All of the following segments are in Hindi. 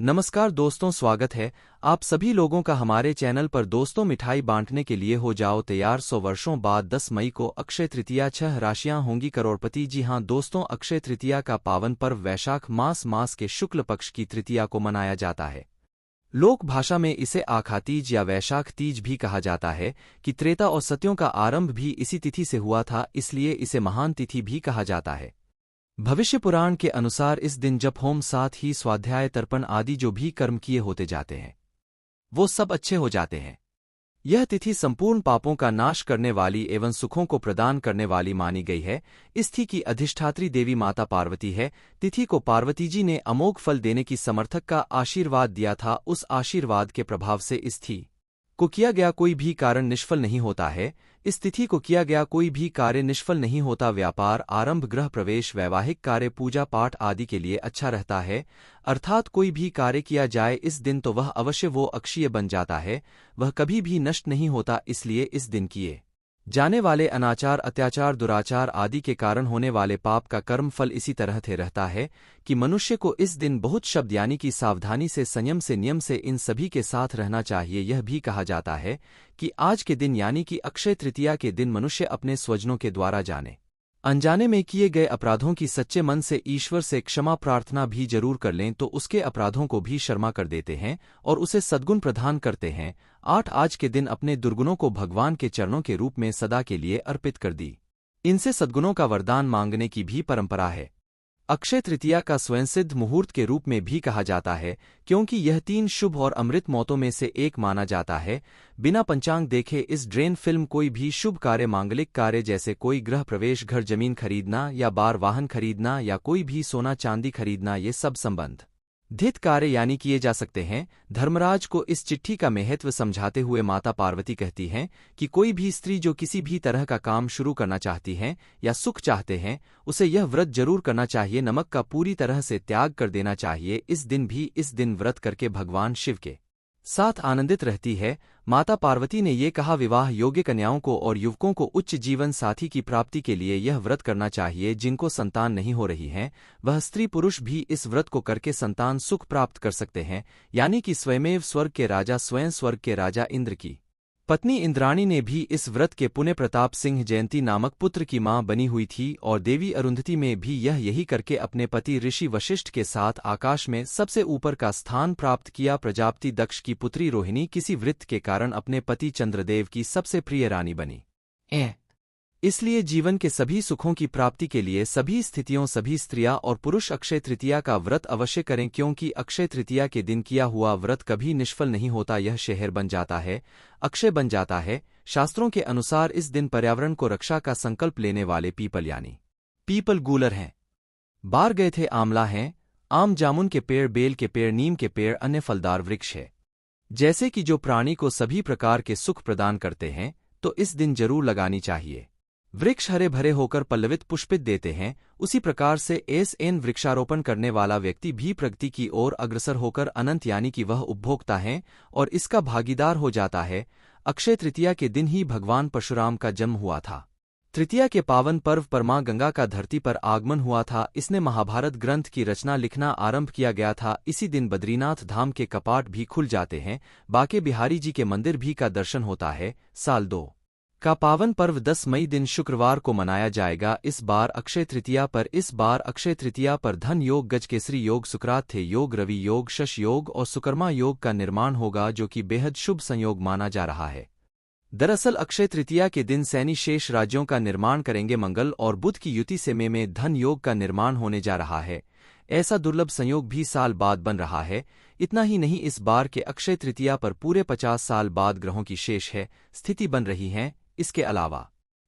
नमस्कार दोस्तों, स्वागत है आप सभी लोगों का हमारे चैनल पर। दोस्तों, मिठाई बांटने के लिए हो जाओ तैयार। 100 वर्षों बाद 10 मई को अक्षय तृतीया, 6 राशियां होंगी करोड़पति। जी हां दोस्तों, अक्षय तृतीया का पावन पर्व वैशाख मास के शुक्ल पक्ष की तृतीया को मनाया जाता है। लोक भाषा में इसे आखातीज या वैशाख तीज भी कहा जाता है कि त्रेता और सत्यों का आरंभ भी इसी तिथि से हुआ था, इसलिए इसे महान तिथि भी कहा जाता है। भविष्य पुराण के अनुसार इस दिन जप होम, साथ ही स्वाध्याय, तर्पण आदि जो भी कर्म किए होते जाते हैं वो सब अच्छे हो जाते हैं। यह तिथि संपूर्ण पापों का नाश करने वाली एवं सुखों को प्रदान करने वाली मानी गई है। इस तिथि की अधिष्ठात्री देवी माता पार्वती है। तिथि को पार्वती जी ने अमोघ फल देने की समर्थक का आशीर्वाद दिया था। उस आशीर्वाद के प्रभाव से इस तिथि को किया गया कोई भी कार्य निष्फल नहीं होता है। इस तिथि को किया गया कोई भी कार्य निष्फल नहीं होता। व्यापार आरंभ, गृह प्रवेश, वैवाहिक कार्य, पूजा पाठ आदि के लिए अच्छा रहता है। अर्थात कोई भी कार्य किया जाए इस दिन तो वह अवश्य वो अक्षय बन जाता है, वह कभी भी नष्ट नहीं होता। इसलिए इस दिन किए जाने वाले अनाचार, अत्याचार, दुराचार आदि के कारण होने वाले पाप का कर्म फल इसी तरह से रहता है कि मनुष्य को इस दिन बहुत शब्द यानी कि सावधानी से, संयम से, नियम से इन सभी के साथ रहना चाहिए। यह भी कहा जाता है कि आज के दिन यानी कि अक्षय तृतीया के दिन मनुष्य अपने स्वजनों के द्वारा जाने अनजाने में किए गए अपराधों की सच्चे मन से ईश्वर से क्षमा प्रार्थना भी जरूर कर लें तो उसके अपराधों को भी क्षमा कर देते हैं और उसे सद्गुण प्रदान करते हैं। 8 आज के दिन अपने दुर्गुणों को भगवान के चरणों के रूप में सदा के लिए अर्पित कर दी। इनसे सद्गुणों का वरदान मांगने की भी परंपरा है। अक्षय तृतीया का स्वयंसिद्ध मुहूर्त के रूप में भी कहा जाता है क्योंकि यह 3 शुभ और अमृत मौतों में से एक माना जाता है। बिना पंचांग देखे इस ड्रेन फिल्म कोई भी शुभ कार्य, मांगलिक कार्य जैसे कोई गृह प्रवेश, घर जमीन खरीदना या बार वाहन खरीदना या कोई भी सोना चांदी खरीदना, ये सब संबंध धित कार्य यानी किए जा सकते हैं। धर्मराज को इस चिट्ठी का महत्व समझाते हुए माता पार्वती कहती हैं कि कोई भी स्त्री जो किसी भी तरह का काम शुरू करना चाहती हैं या सुख चाहते हैं उसे यह व्रत जरूर करना चाहिए। नमक का पूरी तरह से त्याग कर देना चाहिए। इस दिन व्रत करके भगवान शिव के साथ आनंदित रहती है। माता पार्वती ने ये कहा, विवाह योग्य कन्याओं को और युवकों को उच्च जीवन साथी की प्राप्ति के लिए यह व्रत करना चाहिए। जिनको संतान नहीं हो रही है वह स्त्री पुरुष भी इस व्रत को करके संतान सुख प्राप्त कर सकते हैं। यानी कि स्वयमेव स्वर्ग के राजा, स्वयं स्वर्ग के राजा इंद्र की पत्नी इंद्राणी ने भी इस व्रत के पुण्य प्रताप सिंह जयंती नामक पुत्र की मां बनी हुई थी और देवी अरुंधति में भी यही करके अपने पति ऋषि वशिष्ठ के साथ आकाश में सबसे ऊपर का स्थान प्राप्त किया। प्रजापति दक्ष की पुत्री रोहिणी किसी व्रत के कारण अपने पति चंद्रदेव की सबसे प्रिय रानी बनी। इसलिए जीवन के सभी सुखों की प्राप्ति के लिए सभी स्थितियों सभी स्त्रियां और पुरुष अक्षय तृतीया का व्रत अवश्य करें क्योंकि अक्षय तृतीया के दिन किया हुआ व्रत कभी निष्फल नहीं होता। यह शहर बन जाता है, अक्षय बन जाता है। शास्त्रों के अनुसार इस दिन पर्यावरण को रक्षा का संकल्प लेने वाले पीपल यानी पीपल गूलर हैं, बार गए थे आंवला हैं, आम जामुन के पेड़, बेल के पेड़, नीम के पेड़, अन्य फलदार वृक्ष है जैसे कि जो प्राणी को सभी प्रकार के सुख प्रदान करते हैं तो इस दिन जरूर लगानी चाहिए। वृक्ष हरे भरे होकर पल्लवित पुष्पित देते हैं, उसी प्रकार से वृक्षारोपण करने वाला व्यक्ति भी प्रगति की ओर अग्रसर होकर अनंत यानी कि वह उपभोक्ता है और इसका भागीदार हो जाता है। अक्षय तृतीया के दिन ही भगवान परशुराम का जन्म हुआ था। तृतीया के पावन पर्व पर मां गंगा का धरती पर आगमन हुआ था। इसने महाभारत ग्रंथ की रचना लिखना आरंभ किया गया था। इसी दिन बद्रीनाथ धाम के कपाट भी खुल जाते हैं, बाके बिहारी जी के मंदिर भी का दर्शन होता है। साल 2 का पावन पर्व 10 मई दिन शुक्रवार को मनाया जाएगा। इस बार अक्षय तृतीया पर धन योग, गजकेसरी योग, सुकरात थे योग, रवि योग, शश योग और सुकर्मा योग का निर्माण होगा जो कि बेहद शुभ संयोग माना जा रहा है। दरअसल अक्षय तृतीया के दिन शनि शेष राज्यों का निर्माण करेंगे। मंगल और बुध की युति से में धन योग का निर्माण होने जा रहा है। ऐसा दुर्लभ संयोग भी साल बाद बन रहा है। इतना ही नहीं, इस बार के अक्षय तृतीया पर पूरे 50 साल बाद ग्रहों की शेष है स्थिति बन रही है। इसके अलावा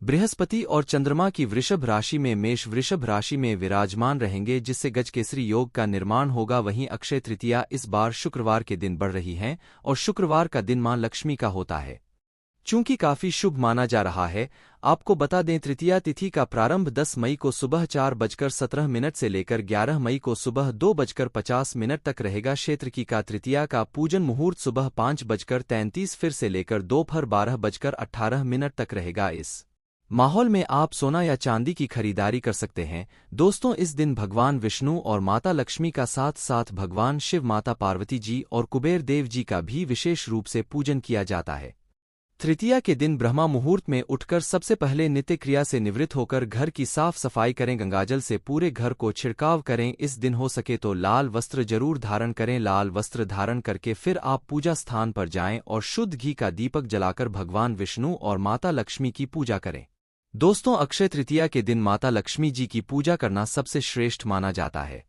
बृहस्पति और चंद्रमा की वृषभ राशि में मेष वृषभ राशि में विराजमान रहेंगे जिससे गजकेसरी योग का निर्माण होगा। वहीं अक्षय तृतीया इस बार शुक्रवार के दिन बढ़ रही है और शुक्रवार का दिन मां लक्ष्मी का होता है चूंकि काफी शुभ माना जा रहा है। आपको बता दें, तृतीया तिथि का प्रारंभ 10 मई को सुबह 4:17 से लेकर 11 मई को सुबह 2:50 तक रहेगा। क्षेत्र की का तृतीया का पूजन मुहूर्त सुबह 5:33 फिर से लेकर दोपहर 12:18 तक रहेगा। इस माहौल में आप सोना या चांदी की खरीदारी कर सकते हैं। दोस्तों, इस दिन भगवान विष्णु और माता लक्ष्मी का साथ साथ भगवान शिव, माता पार्वती जी और कुबेर देव जी का भी विशेष रूप से पूजन किया जाता है। तृतीया के दिन ब्रह्मा मुहूर्त में उठकर सबसे पहले नित्य क्रिया से निवृत्त होकर घर की साफ सफाई करें, गंगाजल से पूरे घर को छिड़काव करें। इस दिन हो सके तो लाल वस्त्र जरूर धारण करें। लाल वस्त्र धारण करके फिर आप पूजा स्थान पर जाएं और शुद्ध घी का दीपक जलाकर भगवान विष्णु और माता लक्ष्मी की पूजा करें। दोस्तों, अक्षय तृतीया के दिन माता लक्ष्मी जी की पूजा करना सबसे श्रेष्ठ माना जाता है,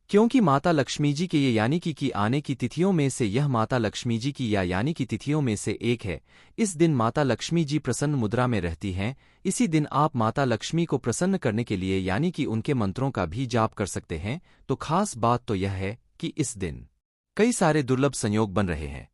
क्योंकि माता लक्ष्मी जी के ये यानी कि आने की तिथियों में से यह माता लक्ष्मी जी की या यानी की तिथियों में से एक है। इस दिन माता लक्ष्मी जी प्रसन्न मुद्रा में रहती हैं। इसी दिन आप माता लक्ष्मी को प्रसन्न करने के लिए यानी कि उनके मंत्रों का भी जाप कर सकते हैं। तो खास बात तो यह है कि इस दिन कई सारे दुर्लभ संयोग बन रहे हैं।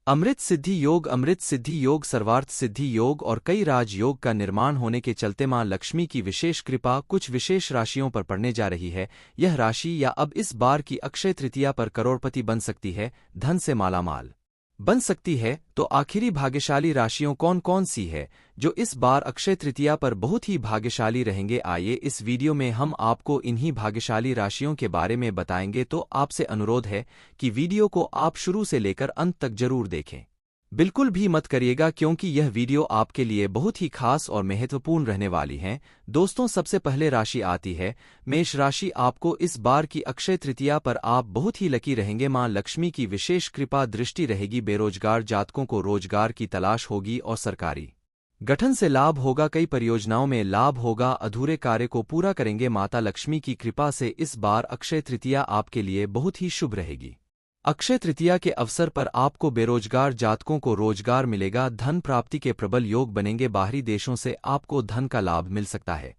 अमृत सिद्धि योग, सर्वार्थ सिद्धि योग और कई राज योग का निर्माण होने के चलते मां लक्ष्मी की विशेष कृपा कुछ विशेष राशियों पर पड़ने जा रही है। यह राशि या अब इस बार की अक्षय तृतीया पर करोड़पति बन सकती है, धन से मालामाल बन सकती है। तो आखिरी भाग्यशाली राशियों कौन कौन सी है जो इस बार अक्षय तृतीया पर बहुत ही भाग्यशाली रहेंगे? आइए इस वीडियो में हम आपको इन्हीं भाग्यशाली राशियों के बारे में बताएंगे। तो आपसे अनुरोध है कि वीडियो को आप शुरू से लेकर अंत तक जरूर देखें, बिल्कुल भी मत करिएगा, क्योंकि यह वीडियो आपके लिए बहुत ही खास और महत्वपूर्ण रहने वाली है। दोस्तों, सबसे पहले राशि आती है मेष राशि। आपको इस बार की अक्षय तृतीया पर आप बहुत ही लकी रहेंगे। मां लक्ष्मी की विशेष कृपा दृष्टि रहेगी। बेरोजगार जातकों को रोजगार की तलाश होगी और सरकारी गठन से लाभ होगा। कई परियोजनाओं में लाभ होगा। अधूरे कार्य को पूरा करेंगे। माता लक्ष्मी की कृपा से इस बार अक्षय तृतीया आपके लिए बहुत ही शुभ रहेगी। अक्षय तृतीया के अवसर पर आपको बेरोजगार जातकों को रोजगार मिलेगा। धन प्राप्ति के प्रबल योग बनेंगे। बाहरी देशों से आपको धन का लाभ मिल सकता है।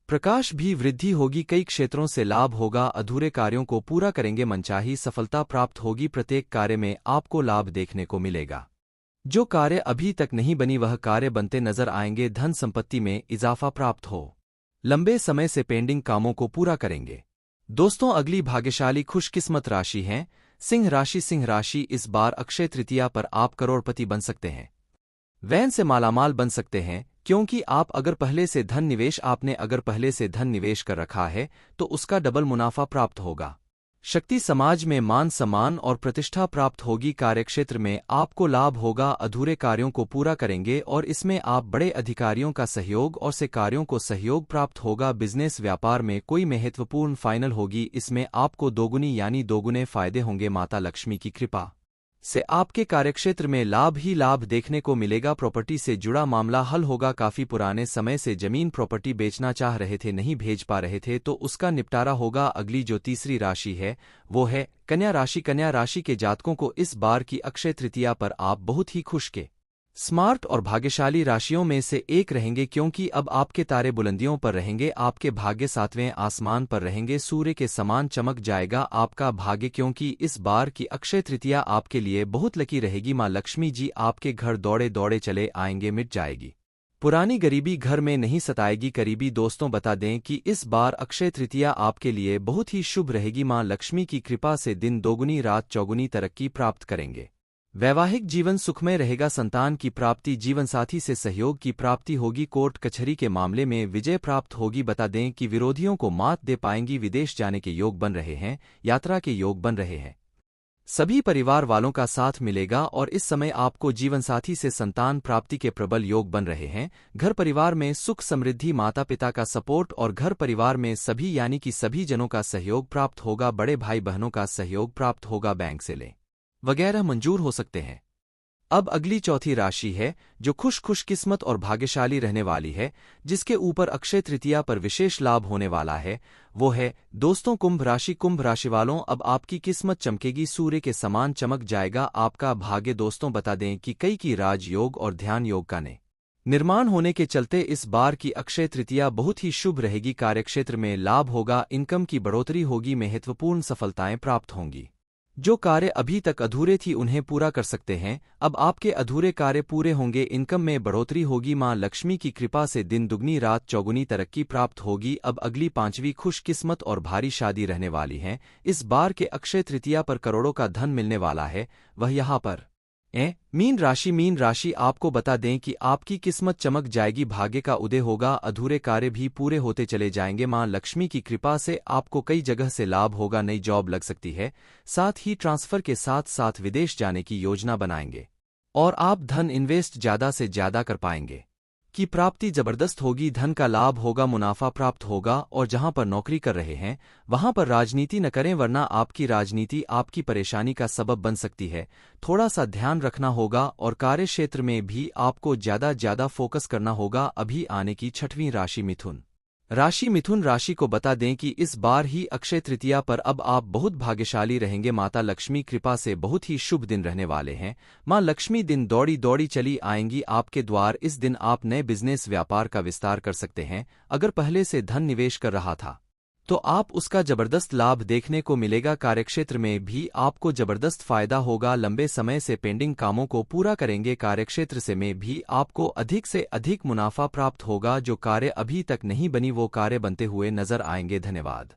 प्रकाश भी वृद्धि होगी। कई क्षेत्रों से लाभ होगा। अधूरे कार्यों को पूरा करेंगे। मनचाही सफलता प्राप्त होगी। प्रत्येक कार्य में आपको लाभ देखने को मिलेगा। जो कार्य अभी तक नहीं बनी वह कार्य बनते नजर आएंगे। धन संपत्ति में इजाफा प्राप्त हो। लंबे समय से पेंडिंग कामों को पूरा करेंगे। दोस्तों, अगली भाग्यशाली खुशकिस्मत राशि है सिंह राशि। सिंह राशि इस बार अक्षय तृतीया पर आप करोड़पति बन सकते हैं। वैन से मालामाल बन सकते हैं, क्योंकि आपने अगर पहले से धन निवेश कर रखा है तो उसका डबल मुनाफा प्राप्त होगा। शक्ति समाज में मान सम्मान और प्रतिष्ठा प्राप्त होगी। कार्यक्षेत्र में आपको लाभ होगा। अधूरे कार्यों को पूरा करेंगे और इसमें आप बड़े अधिकारियों का सहयोग और से कार्यों को सहयोग प्राप्त होगा। बिजनेस व्यापार में कोई महत्वपूर्ण फाइनल होगी। इसमें आपको दोगुनी यानी दोगुने फायदे होंगे। माता लक्ष्मी की कृपा से आपके कार्यक्षेत्र में लाभ ही लाभ देखने को मिलेगा। प्रॉपर्टी से जुड़ा मामला हल होगा। काफी पुराने समय से जमीन प्रॉपर्टी बेचना चाह रहे थे, नहीं भेज पा रहे थे, तो उसका निपटारा होगा। अगली जो तीसरी राशि है वो है कन्या राशि। कन्या राशि के जातकों को इस बार की अक्षय तृतीया पर आप बहुत ही खुश के स्मार्ट और भाग्यशाली राशियों में से एक रहेंगे, क्योंकि अब आपके तारे बुलंदियों पर रहेंगे। आपके भाग्य सातवें आसमान पर रहेंगे। सूर्य के समान चमक जाएगा आपका भाग्य, क्योंकि इस बार की अक्षय तृतीया आपके लिए बहुत लकी रहेगी। मां लक्ष्मी जी आपके घर दौड़े दौड़े चले आएंगे। मिट जाएगी पुरानी गरीबी, घर में नहीं सताएगी करीबी। दोस्तों, बता दें कि इस बार अक्षय तृतीया आपके लिए बहुत ही शुभ रहेगी। मां लक्ष्मी की कृपा से दिन दोगुनी रात चौगुनी तरक्की प्राप्त करेंगे। वैवाहिक जीवन सुखमय रहेगा। संतान की प्राप्ति, जीवनसाथी से सहयोग की प्राप्ति होगी। कोर्ट कचहरी के मामले में विजय प्राप्त होगी। बता दें कि विरोधियों को मात दे पाएंगी। विदेश जाने के योग बन रहे हैं। यात्रा के योग बन रहे हैं। सभी परिवार वालों का साथ मिलेगा और इस समय आपको जीवनसाथी से संतान प्राप्ति के प्रबल योग बन रहे हैं। घर परिवार में सुख समृद्धि, माता पिता का सपोर्ट और घर परिवार में सभी यानी कि सभी जनों का सहयोग प्राप्त होगा। बड़े भाई बहनों का सहयोग प्राप्त होगा। बैंक से ले वगैरह मंजूर हो सकते हैं। अब अगली चौथी राशि है जो खुशकिस्मत और भाग्यशाली रहने वाली है, जिसके ऊपर अक्षय तृतीया पर विशेष लाभ होने वाला है, वो है दोस्तों कुंभ राशि। कुंभ राशि वालों, अब आपकी किस्मत चमकेगी। सूर्य के समान चमक जाएगा आपका भाग्य। दोस्तों, बता दें कि कई की राजयोग और ध्यान योग का निर्माण होने के चलते इस बार की अक्षय तृतीया बहुत ही शुभ रहेगी। कार्यक्षेत्र में लाभ होगा। इनकम की बढ़ोतरी होगी। महत्वपूर्ण सफलताएं प्राप्त होंगी। जो कार्य अभी तक अधूरे थी उन्हें पूरा कर सकते हैं। अब आपके अधूरे कार्य पूरे होंगे। इनकम में बढ़ोतरी होगी। मां लक्ष्मी की कृपा से दिन दुगनी रात चौगुनी तरक्की प्राप्त होगी। अब अगली पांचवी खुशकिस्मत और भारी शादी रहने वाली है। इस बार के अक्षय तृतीया पर करोड़ों का धन मिलने वाला है। वह यहाँ पर मीन राशि आपको बता दें कि आपकी किस्मत चमक जाएगी, भाग्य का उदय होगा, अधूरे कार्य भी पूरे होते चले जाएंगे। मां लक्ष्मी की कृपा से आपको कई जगह से लाभ होगा, नई जॉब लग सकती है, साथ ही ट्रांसफर के साथ साथ विदेश जाने की योजना बनाएंगे और आप धन इन्वेस्ट ज्यादा से ज्यादा कर पाएंगे की प्राप्ति जबरदस्त होगी, धन का लाभ होगा, मुनाफा प्राप्त होगा। और जहां पर नौकरी कर रहे हैं वहां पर राजनीति न करें, वरना आपकी राजनीति आपकी परेशानी का सबब बन सकती है। थोड़ा सा ध्यान रखना होगा और कार्य क्षेत्र में भी आपको ज्यादा फोकस करना होगा। अभी आने की छठवीं राशि मिथुन राशि को बता दें कि इस बार ही अक्षय तृतीया पर अब आप बहुत भाग्यशाली रहेंगे। माता लक्ष्मी कृपा से बहुत ही शुभ दिन रहने वाले हैं। मां लक्ष्मी दिन दौड़ी दौड़ी चली आएंगी आपके द्वार। इस दिन आप नए बिजनेस व्यापार का विस्तार कर सकते हैं। अगर पहले से धन निवेश कर रहा था तो आप उसका जबरदस्त लाभ देखने को मिलेगा। कार्यक्षेत्र में भी आपको जबरदस्त फायदा होगा, लंबे समय से पेंडिंग कामों को पूरा करेंगे। कार्यक्षेत्र से में भी आपको अधिक से अधिक मुनाफा प्राप्त होगा, जो कार्य अभी तक नहीं बनी वो कार्य बनते हुए नजर आएंगे। धन्यवाद।